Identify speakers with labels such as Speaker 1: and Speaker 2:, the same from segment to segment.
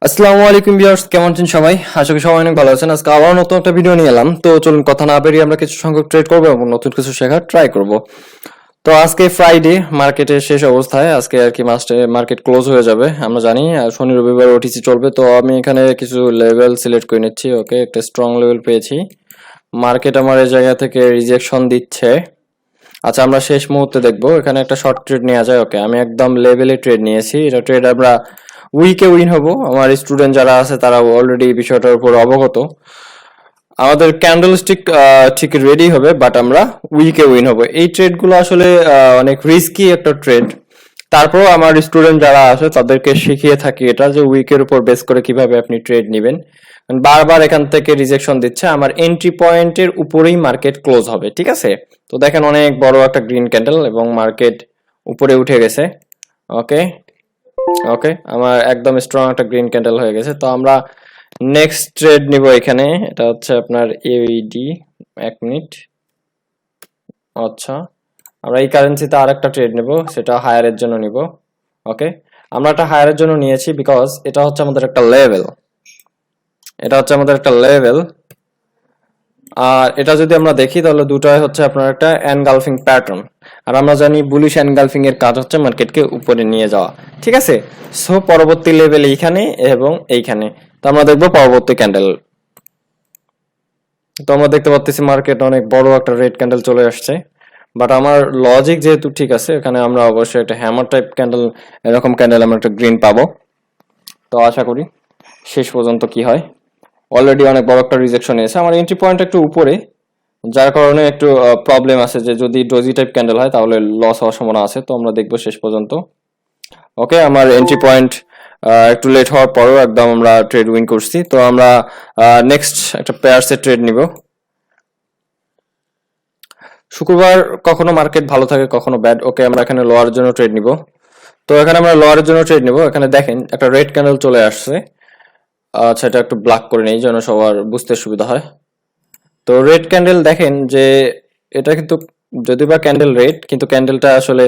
Speaker 1: আসসালামু আলাইকুম ভিউয়ার্স, কেমন আছেন সবাই? আশা করি সবাই অনেক ভালো আছেন। আজকে আবার নতুন একটা ভিডিও নিয়ে এলাম। তো চলুন কথা না বেরিয়ে আমরা কিছু সংখ্যক ট্রেড করবো এবং নতুন কিছু শেখার ট্রাই করব। তো আজকে ফ্রাইডে, মার্কেটের শেষ অবস্থায় আজকে আর কি মার্কেট ক্লোজ হয়ে যাবে আমরা জানি। আর শনি রবিবার ওটিসি চলবে। তো আমি এখানে কিছু লেভেল সিলেক্ট করে নিচ্ছি। ওকে, একটা স্ট্রং লেভেল পেয়েছি। মার্কেট আমার এই জায়গা থেকে রিজেকশন দিচ্ছে। আচ্ছা, আমরা শেষ মুহূর্তে দেখবো এখানে একটা শর্ট ট্রেড নেওয়া যায়। ওকে, আমি একদম লেভেলে ট্রেড নিয়েছি। এটা ট্রেড আমরা উইকে উইন হব। আমার স্টুডেন্ট যারা আছে তারা অলরেডি এই বিষয়টার উপর অবগত। আমাদের ক্যান্ডেলস্টিক ঠিক রেডি হবে, বাট আমরা উইকে উইন হব। এই ট্রেডগুলো আসলে অনেক রিস্কি একটা ট্রেড। তারপরও আমার স্টুডেন্ট যারা আছে তাদেরকে শিখিয়ে থাকি এটা, যে উইকের উপর বেস করে কিভাবে আপনি ট্রেড নেবেন। বারবার এখান থেকে রিজেকশন দিচ্ছে। আমার এন্ট্রি পয়েন্টের উপরেই মার্কেট ক্লোজ হবে, ঠিক আছে? তো দেখেন অনেক বড় একটা গ্রিন ক্যান্ডেল এবং মার্কেট উপরে উঠে গেছে। ওকে ওকে, আমার একদম স্ট্রং একটা গ্রিন ক্যান্ডেল হয়ে গেছে। তো আমরা নেক্সট ট্রেড নিব এখানে। এটা হচ্ছে আপনার ইউইডি। 1 মিনিট। আচ্ছা, আমরা এই কারেন্সিতে আর একটা ট্রেড নেব, সেটা হায়ারের জন্য নিব। ওকে, আমরা একটা হায়ারের জন্য নিয়েছি বিকজ এটা হচ্ছে আমাদের একটা লেভেল। আর এটা যদি আমরা দেখি তাহলে দুটাই হচ্ছে আপনার একটা এনগালফিং প্যাটার্ন। আর আমরা জানি বুলিশ এনগালফিং এর কাজ হচ্ছে মার্কেটকে উপরে নিয়ে যাওয়া, ঠিক আছে? সো পরবর্তী লেভেল এইখানে এবং এইখানে। তো আমরা দেখবো পরবর্তী ক্যান্ডেল। তো আমরা দেখতে পাচ্ছি মার্কেট অনেক বড় একটা রেড ক্যান্ডেল চলে আসছে। বাট আমার লজিক যেহেতু ঠিক আছে, এখানে আমরা অবশ্যই একটা হ্যামার টাইপ ক্যান্ডেল, এরকম ক্যান্ডেল আমরা একটা গ্রিন পাবো। তো আশা করি শেষ পর্যন্ত কি হয়। অলরেডি অনেক বড় একটা রিজেকশন এসেছে। আমার এন্ট্রি পয়েন্ট একটু উপরে, যার কারণে একটু প্রবলেম আছে যে যদি ডোজি টাইপ ক্যান্ডেল হয় তাহলে লস হওয়ার সম্ভাবনা আছে। তো আমরা দেখবো শেষ পর্যন্ত। ওকে, আমার এন্ট্রি পয়েন্ট একটু লেট হওয়ার পরেও একদম আমরা ট্রেড উইন করছি। তো আমরা নেক্সট একটা পেয়ারসের ট্রেড নিব। শুক্রবার কখনো মার্কেট ভালো থাকে, কখনো ব্যাড। ওকে, আমরা এখানে লোয়ার জন্য ট্রেড নিব। তো এখানে আমরা লোয়ারের জন্য ট্রেড নিব। এখানে দেখেন একটা রেড ক্যান্ডেল চলে আসছে। আচ্ছা, এটা একটু ব্ল্যাক করে নেই যেন সবার বুঝতে সুবিধা হয়। তো রেড ক্যান্ডেল দেখেন যে এটা কিন্তু যদি বা ক্যান্ডেল রেড, কিন্তু ক্যান্ডেলটা আসলে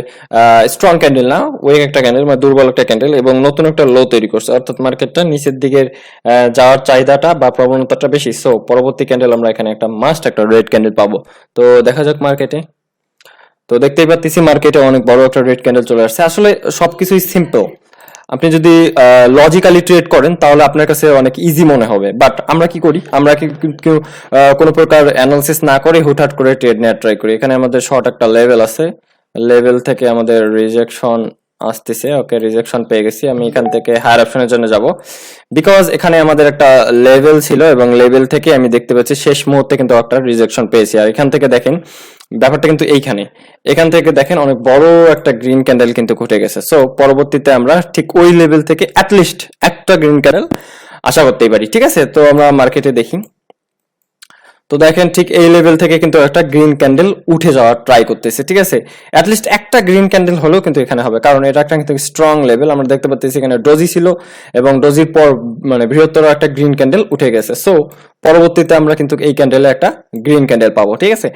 Speaker 1: স্ট্রং ক্যান্ডেল না, উইক একটা ক্যান্ডেল, মানে দুর্বল একটা ক্যান্ডেল, এবং নতুন একটা লো তৈরি করছে। অর্থাৎ মার্কেটটা নিচের দিকে যাওয়ার চাহিদাটা বা প্রবণতাটা বেশি। সো পরবর্তী ক্যান্ডেল আমরা এখানে একটা মাস্ট একটা রেড ক্যান্ডেল পাবো। তো দেখা যাক মার্কেটে। তো দেখতেই পাচ্ছি মার্কেটে অনেক বড় একটা রেড ক্যান্ডেল চলে আসছে। আসলে সবকিছুই সিম্পল। আপনি যদি লজিক্যালি ট্রেড করেন তাহলে আপনার কাছে অনেক ইজি মনে হবে। বাট আমরা কি করি, আমরা কোনো প্রকার অ্যানালিসিস না করে হুটহাট করে ট্রেড নেওয়ার ট্রাই করি। এখানে আমাদের শর্ট একটা লেভেল আছে, লেভেল থেকে আমাদের রিজেকশন আসতেছে। ওকে, রিজেকশন পেয়ে গেছি। আমি এখান থেকে হায়ার অপশনের জন্য যাব বিকজ এখানে আমাদের একটা লেভেল ছিল এবং লেভেল থেকে আমি দেখতে পাচ্ছি শেষ মুহূর্তে কিন্তু একটা রিজেকশন পেয়েছি। আর এখান থেকে দেখেন ব্যাপারটা কিন্তু এখান থেকে দেখেন অনেক বড় একটা গ্রিন ক্যান্ডেল কিন্তু ঘটে গেছে। সো পরবর্তীতে আমরা ঠিক ওই লেভেল থেকে অ্যাটলিস্ট একটা গ্রিন ক্যান্ডেল আশা করতেই পারি, ঠিক আছে? তো আমরা মার্কেটে দেখি। তো দেখেন ঠিক এই লেভেল থেকে কিন্তু একটা গ্রিন ক্যান্ডেল উঠে যাওয়ার ট্রাই করতেছে, ঠিক আছে? অ্যাটলিস্ট একটা গ্রিন ক্যান্ডেল হলেও কিন্তু এখানে হবে, কারণ এটা একটা কিন্তু স্ট্রং লেভেল। আমরা দেখতে পাচ্ছি এখানে ডোজি ছিল এবং ডোজির পর মানে বৃহত্তর একটা গ্রিন ক্যান্ডেল উঠে গেছে। সো পরবর্তীতে আমরা কিন্তু এই ক্যান্ডেলে একটা গ্রিন ক্যান্ডেল পাবো, ঠিক আছে?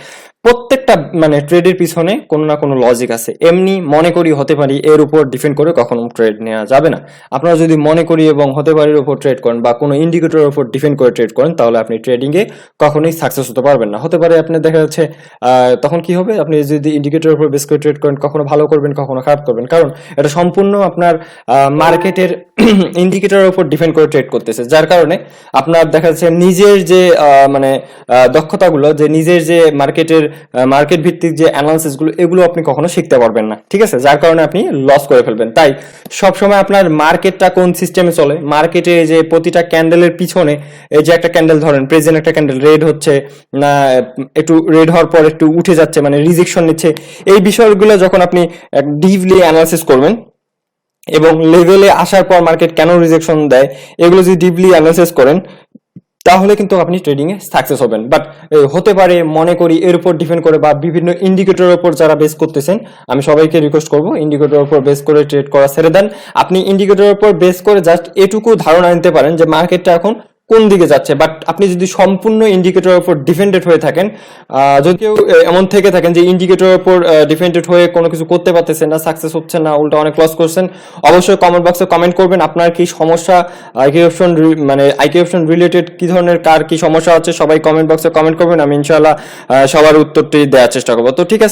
Speaker 1: প্রত্যেকটা মানে ট্রেডের পিছনে কোনো না কোনো লজিক আছে। এমনি মনে করি হতে পারি এর উপর ডিপেন্ড করে কখনো ট্রেড নেওয়া যাবে না। আপনারা যদি মনে করি এবং হতে পারির উপর ট্রেড করেন বা কোনো ইন্ডিকেটরের উপর ডিপেন্ড করে ট্রেড করেন তাহলে আপনি ট্রেডিং এ কখনোই সাকসেস হতে পারবেন না। হতে পারে আপনি দেখা যাচ্ছে তখন কি হবে, আপনি যদি ইন্ডিকেটরের উপর বেস করে ট্রেড করেন কখনো ভালো করবেন কখনো খারাপ করবেন, কারণ এটা সম্পূর্ণ আপনার মার্কেটের ইন্ডিকেটরের উপর ডিপেন্ড করে ট্রেড করতেছে। যার কারণে আপনার দেখা যাচ্ছে নিজের যে মানে দক্ষতাগুলো, যে নিজের যে মার্কেট ভিত্তিক যে অ্যানালিসিস গুলো, এগুলো আপনি কখনো শিখতে পারবেন না, ঠিক আছে? যার কারণে আপনি লস করে ফেলবেন। তাই সবসময় আপনার মার্কেটটা কোন সিস্টেমে চলে, মার্কেটে যে প্রতিটা ক্যান্ডেলের পিছনে এই যে একটা ক্যান্ডেল ধরেন প্রেজেন্ট একটা ক্যান্ডেল রেড হচ্ছে না, একটু রেড হওয়ার পর একটু উঠে যাচ্ছে মানে রিজেকশন নিচ্ছে, এই বিষয়গুলো যখন আপনি ডিপলি অ্যানালিসিস করবেন এবং লেভেলে আসার পর মার্কেট কেন রিজেকশন দেয় এগুলো যদি ডিপলি অ্যানালিসিস করেন তাহলে কিন্তু আপনি ট্রেডিং এ সাকসেস হবেন। বাট হতে পারে মনে করি এর উপর ডিপেন্ড করে বা বিভিন্ন ইন্ডিকেটরের উপর যারা বেস করতেছেন, আমি সবাইকে রিকোয়েস্ট করব ইন্ডিকেটরের উপর বেস করে ট্রেড করা ছেড়ে দেন। আপনি ইন্ডিকেটরের উপর বেস করে জাস্ট এটুকু ধারণা নিতে পারেন যে মার্কেটটা এখন কোন দিকে যাচ্ছে। বাট আপনি যদি সম্পূর্ণ ইন্ডিকেটরের উপর ডিপেন্ডেন্ট হয়ে থাকেন, যদি কেউ এমন থেকে থাকেন যে ইন্ডিকেটরের উপর ডিপেন্ডেন্ট হয়ে কোনো কিছু করতে পারতেছেন না, সাকসেস হচ্ছে না, উল্টা অনেক লস করছেন, অবশ্যই কমেন্ট বক্সে কমেন্ট করবেন আপনার কি সমস্যা, আইকিউ অপশন মানে আইকিউ অপশন রিলেটেড কি ধরনের কার কি সমস্যা হচ্ছে, সবাই কমেন্ট বক্সে কমেন্ট করবেন, আমি ইনশাআল্লাহ সবার উত্তরটি দেওয়ার চেষ্টা করবো। তো ঠিক আছে।